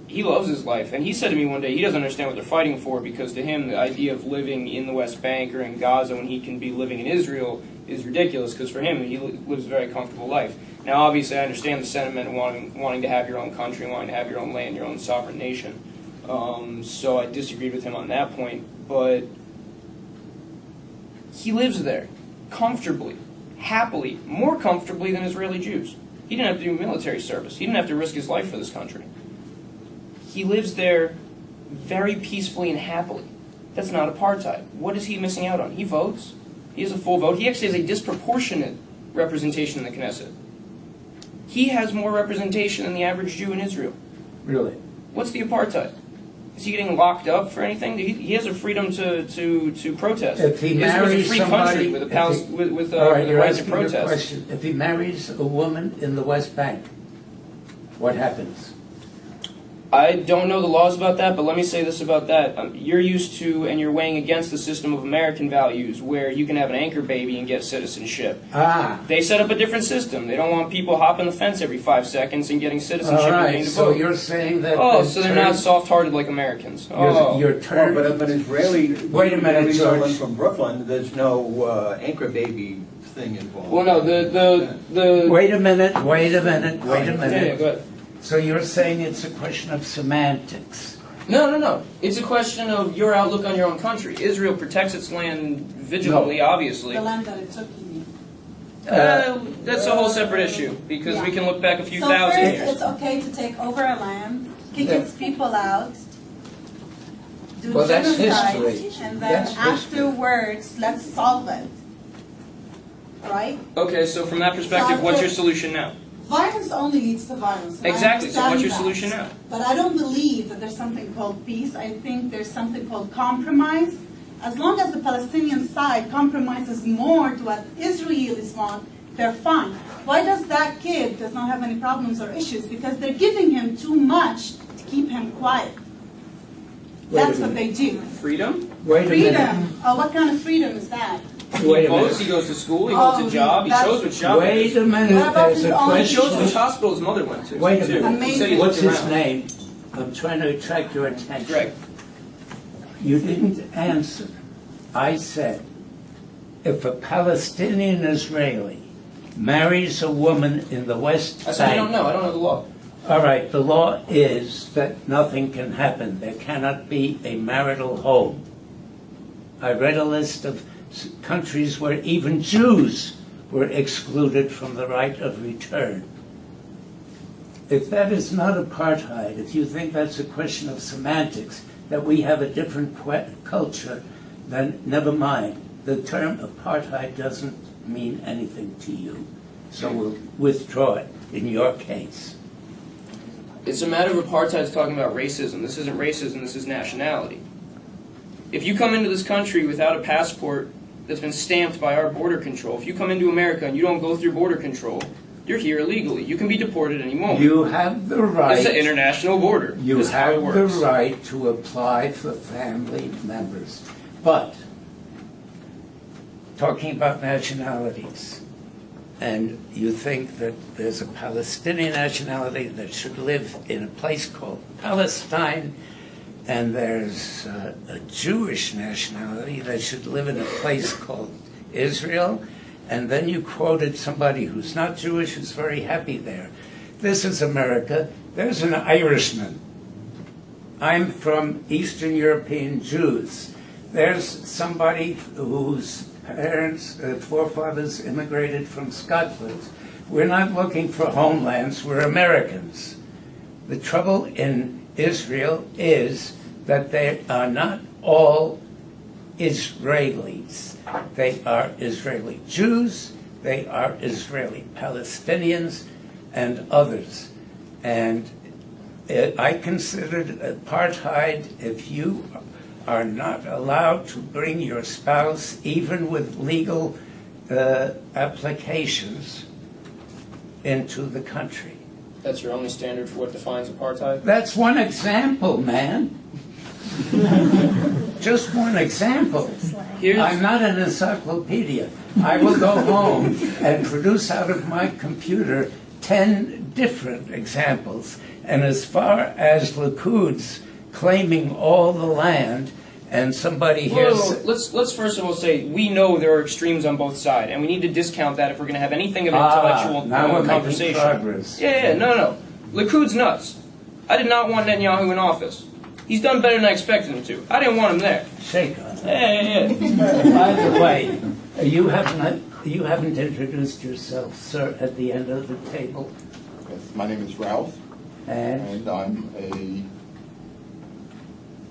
He loves his life. And he said to me one day he doesn't understand what they're fighting for, because to him the idea of living in the West Bank or in Gaza when he can be living in Israel is ridiculous, because for him, he lives a very comfortable life. Now, obviously, I understand the sentiment of wanting to have your own country, wanting to have your own land, your own sovereign nation. So I disagreed with him on that point, but he lives there comfortably, happily, more comfortably than Israeli Jews. He didn't have to do military service. He didn't have to risk his life for this country. He lives there very peacefully and happily. That's not apartheid. What is he missing out on? He votes. He has a full vote. He actually has a disproportionate representation in the Knesset. He has more representation than the average Jew in Israel. Really? What's the apartheid? Is he getting locked up for anything? He has a freedom to protest. If he Israel's marries a free somebody, country with a all right, the you're right to asking a protest. question. If he marries a woman in the West Bank, what happens? I don't know the laws about that, but let me say this about that. You're used to, and you're weighing against the system of American values where you can have an anchor baby and get citizenship. Ah. They set up a different system. They don't want people hopping the fence every 5 seconds and getting citizenship All and right, getting to so vote. you're saying that... Oh, the so they're not term- soft-hearted like Americans. Oh. Your term... Well, but an Israeli, Wait a minute, someone George. from Brooklyn, there's no anchor baby thing involved. Well, no, the Wait a minute. Yeah, go ahead. So you're saying it's a question of semantics. No. It's a question of your outlook on your own country. Israel protects its land vigilantly, obviously. The land that it took, you mean? That's a whole separate issue, because we can look back a few thousand first, years. it's okay to take over a land, kick its people out, do Well, that's genocide, history. and then That's history. afterwards, let's solve it. Right? Okay, so from that perspective, what's your solution now? Violence only leads to violence. and I Exactly, so what's your understand solution that. now? But I don't believe that there's something called peace. I think there's something called compromise. As long as the Palestinian side compromises more to what Israelis want, they're fine. Why does that kid does not have any problems or issues? Because they're giving him too much to keep him quiet. That's what they do. Freedom? Wait a minute. Freedom. Oh, what kind of freedom is that? He Wait a votes, minute. he goes to school, he holds a job, he that's- shows what job it Wait is. a minute. What about There's his a own He question. shows which hospital his mother went to. Wait a too. minute. He said he What's looked his around. name? I'm trying to attract your attention. Greg. You didn't answer. I said, if a Palestinian Israeli marries a woman in the West I said I don't Bank, know. I don't know the law. all right, the law is that nothing can happen. There cannot be a marital home. I read a list of countries where even Jews were excluded from the right of return. If that is not apartheid, if you think that's a question of semantics, that we have a different culture, then never mind. The term apartheid doesn't mean anything to you. So we'll withdraw it in your case. It's a matter of apartheid's talking about racism. This isn't racism, this is nationality. If you come into this country without a passport that's been stamped by our border control, if you come into America and you don't go through border control, you're here illegally. You can be deported any moment. You have the right. It's an international border. You This is how it have the works. right to apply for family members. But, talking about nationalities, and you think that there's a Palestinian nationality that should live in a place called Palestine, and there's a Jewish nationality that should live in a place called Israel, and then you quoted somebody who's not Jewish who's very happy there. This is America. There's an Irishman. I'm from Eastern European Jews. There's somebody whose parents, forefathers immigrated from Scotland. We're not looking for homelands, we're Americans. The trouble in Israel is that they are not all Israelis. They are Israeli Jews, they are Israeli Palestinians, and others. And I considered apartheid if you are not allowed to bring your spouse, even with legal applications, into the country. That's your only standard for what defines apartheid? That's one example, man. Just one example. I'm not an encyclopedia. I will go home and produce out of my computer 10 different examples. And as far as Likud's claiming all the land, And somebody here Well, let's first of all say we know there are extremes on both sides, and we need to discount that if we're going to have anything of an intellectual now we're making conversation. progress. No. Likud's nuts. I did not want Netanyahu in office. He's done better than I expected him to. I didn't want him there. Shake on it. Yeah. By the way, you haven't introduced yourself, sir, at the end of the table. Yes, my name is Ralph, And and I'm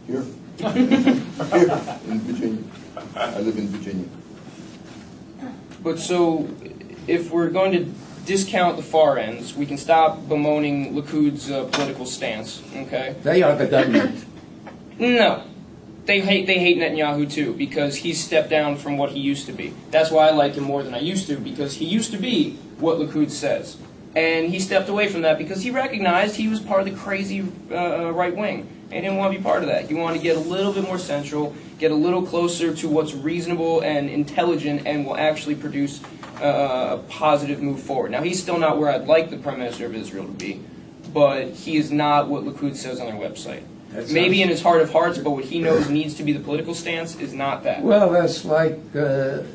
here in Virginia. I live in Virginia. But so, if we're going to discount the far ends, we can stop bemoaning Likud's political stance. Okay? they are the government. No. They hate Netanyahu too, because he's stepped down from what he used to be. That's why I like him more than I used to, because he used to be what Likud says. And he stepped away from that because he recognized he was part of the crazy right wing. And he didn't want to be part of that. He wanted to get a little bit more central, get a little closer to what's reasonable and intelligent and will actually produce a positive move forward. Now, he's still not where I'd like the Prime Minister of Israel to be, but he is not what Likud says on their website. Maybe in his heart of hearts, but what he knows needs to be the political stance is not that. Well, that's like,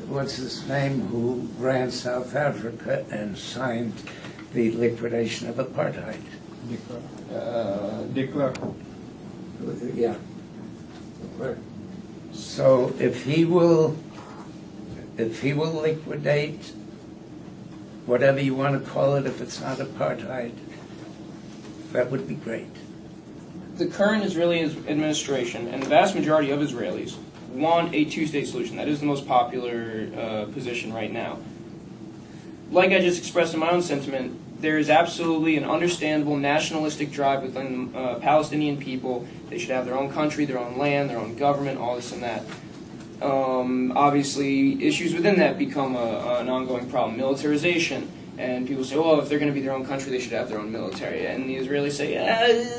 what's his name, who ran South Africa and signed the liquidation of apartheid. De Klerk. Yeah. So if he will liquidate whatever you want to call it, if it's not apartheid, that would be great. The current Israeli administration and the vast majority of Israelis want a two-state solution. That is the most popular position right now. Like I just expressed in my own sentiment, there is absolutely an understandable nationalistic drive within the Palestinian people. They should have their own country, their own land, their own government, all this and that. Obviously, issues within that become an ongoing problem. Militarization. And people say, well, if they're going to be their own country, they should have their own military. And the Israelis say,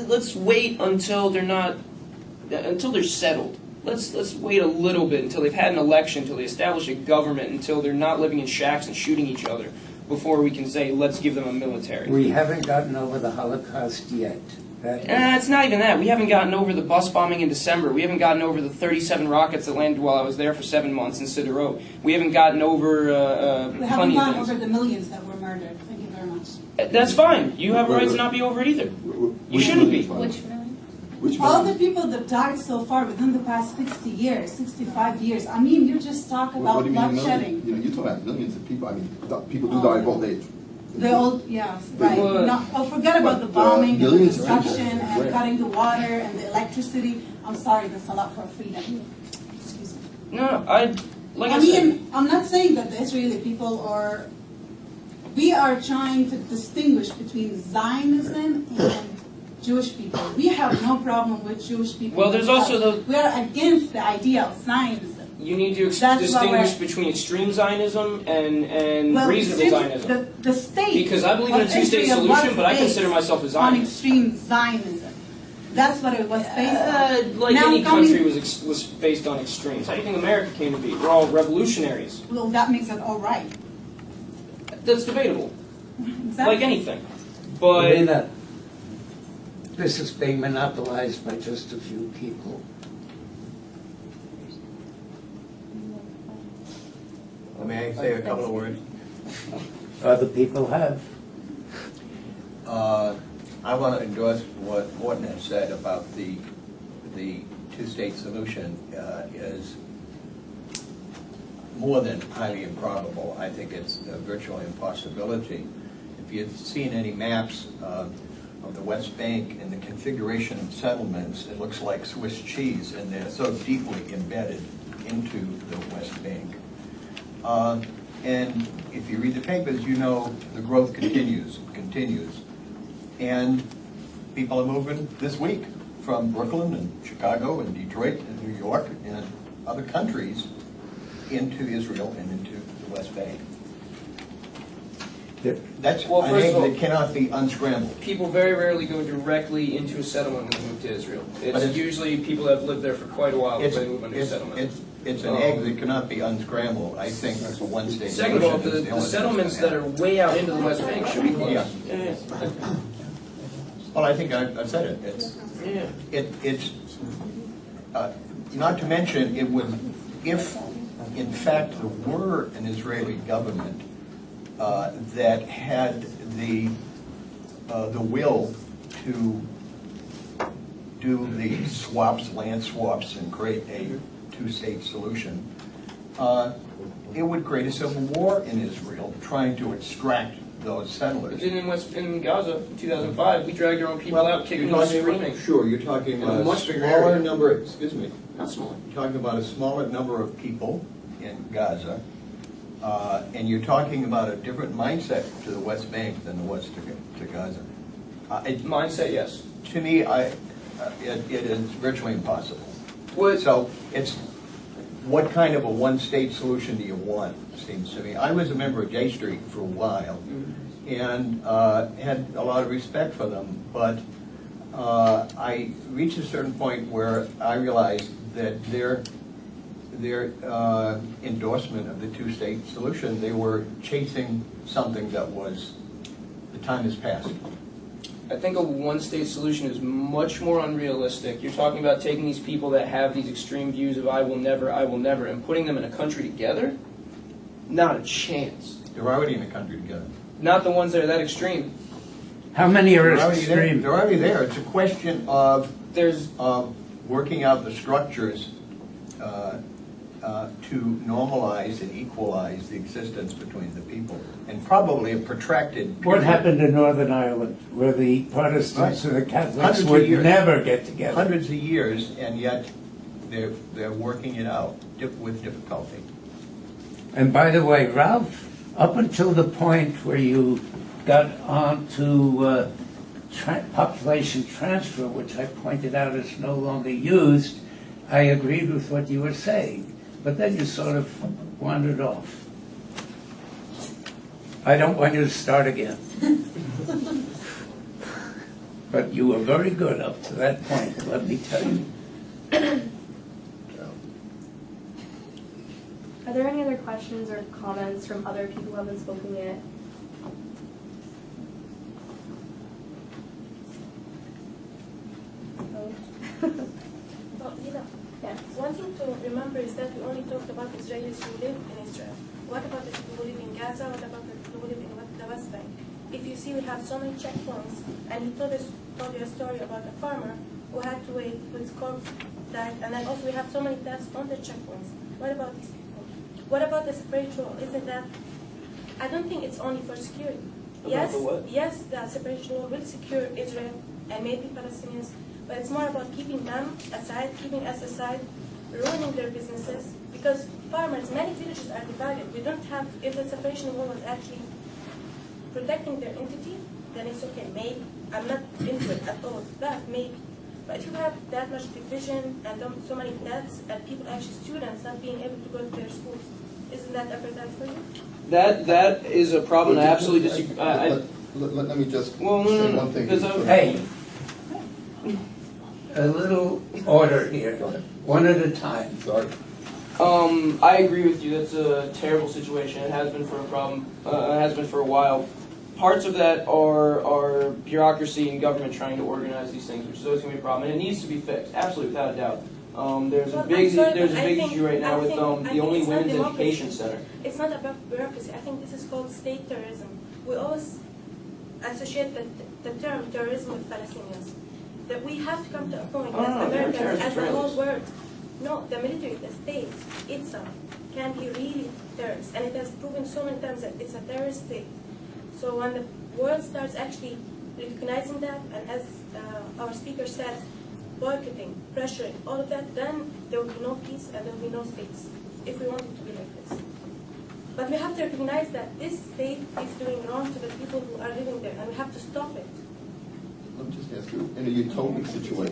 let's wait until they're settled. Let's wait a little bit until they've had an election, until they establish a government, until they're not living in shacks and shooting each other, before we can say, let's give them a military. We haven't gotten over the Holocaust yet. It's not even that. We haven't gotten over the bus bombing in December. We haven't gotten over the 37 rockets that landed while I was there for 7 months in Sderot. We haven't gotten over We haven't gone over the millions that were murdered. Thank you very much. That's fine. You have a right to not be over it either. You shouldn't be. All the people that died so far within the past 60 years, 65 years, I mean, you just talk about bloodshedding. You talk about millions of people. I mean, people do die of old age. The old, yeah, right. Forget about the bombing and the destruction and cutting the water and the electricity. I'm sorry, that's a lot for freedom. Excuse me. No, I mean, I'm not saying that the Israeli people are. We are trying to distinguish between Zionism and Jewish people. We have no problem with Jewish people. Well, there's also we are against the idea of Zionism. You need to distinguish between extreme Zionism and reasonable Zionism. The state. Because I believe in a two-state solution, but I consider myself a Zionist. On extreme Zionism. That's what it was based on. Like now any country was based on extremes. How do you think America came to be? We're all revolutionaries. Well, that makes it all right. That's debatable. Exactly. Like anything. But this is being monopolized by just a few people. May I say a couple of words? Other people have. I want to endorse what Morton has said about the two-state solution is more than highly improbable. I think it's a virtual impossibility. If you've seen any maps of the West Bank and the configuration of settlements, it looks like Swiss cheese, and they're so deeply embedded into the West Bank. And if you read the papers, you know the growth continues. And people are moving this week from Brooklyn and Chicago and Detroit and New York and other countries into Israel and into the West Bank. That's an egg that cannot be unscrambled. People very rarely go directly into a settlement when they move to Israel. It's usually people that have lived there for quite a while before they move into a settlement. It's an egg that cannot be unscrambled. I think that's a one-state solution. Second of all, the settlements that are way out into the West Bank should be closed. Yeah. Well, I think I've said it. not to mention, it would, if in fact there were an Israeli government that had the will to do the swaps, land swaps, and create a two-state solution, it would create a civil war in Israel trying to extract those settlers. In Gaza in 2005, we dragged our own people out, kicking them, screaming. Sure, you're talking about a much bigger smaller area. number, excuse me, Not small. you're talking about a smaller number of people in Gaza, and you're talking about a different mindset to the West Bank than there was to Gaza. Mindset, yes. To me, it is virtually impossible. What? So it's, what kind of a one-state solution do you want, it seems to me. I was a member of J Street for a while, and had a lot of respect for them, but I reached a certain point where I realized that their endorsement of the two-state solution, they were chasing something that was, the time has passed. I think a one-state solution is much more unrealistic. You're talking about taking these people that have these extreme views of I will never, and putting them in a country together? Not a chance. They're already in a country together. Not the ones that are that extreme. How many are They're already there. extreme? They're already there. It's a question of There's working out the structures to normalize and equalize the existence between the people, and probably a protracted period. What happened in Northern Ireland, where the Protestants and the Catholics Hundreds of would years. never get together? Hundreds of years, and yet they're working it out with difficulty. And by the way, Ralph, up until the point where you got on to population transfer, which I pointed out is no longer used, I agreed with what you were saying. But then you sort of wandered off. I don't want you to start again. But you were very good up to that point, let me tell you. Are there any other questions or comments from other people who haven't spoken yet? Yeah. One thing to remember is that we only talked about Israelis who live in Israel. What about the people who live in Gaza? What about the people who live in the West Bank? If you see, we have so many checkpoints, and he told you a story about a farmer who had to wait till his corpse died, and then also we have so many deaths on the checkpoints. What about these people? What about the spiritual? Isn't that? I don't think it's only for security. About the what? Yes, the separation law will secure Israel and maybe Palestinians, but it's more about keeping them aside, keeping us aside, ruining their businesses, because farmers, many villages are divided. We don't have, if the separation law was actually protecting their entity, then it's okay, maybe. I'm not into it at all, that maybe. But if you have that much division and so many deaths and people, actually students, not being able to go to their schools, isn't that ever done for you? that is a problem. I absolutely disagree. Let me just Well, say one thing. Hey, a little order here, one at a time. Sorry. I agree with you. That's a terrible situation. It has been for a problem. It has been for a while. Parts of that are bureaucracy and government trying to organize these things, which is always going to be a problem, and it needs to be fixed. Absolutely, without a doubt. There's a big issue right now with the only women's education center. It's not about bureaucracy. I think this is called state terrorism. We always associate the term terrorism with Palestinians. That we have to come to a point as Americans, as the whole world. No, the military, the state itself can be really terrorist, and it has proven so many times that it's a terrorist state. So when the world starts actually recognizing that, and as our speaker said, boycotting, pressuring, all of that, then there will be no peace and there will be no states, if we want it to be like this. But we have to recognize that this state is doing wrong to the people who are living there, and we have to stop it. Let me just ask you, in a utopic situation,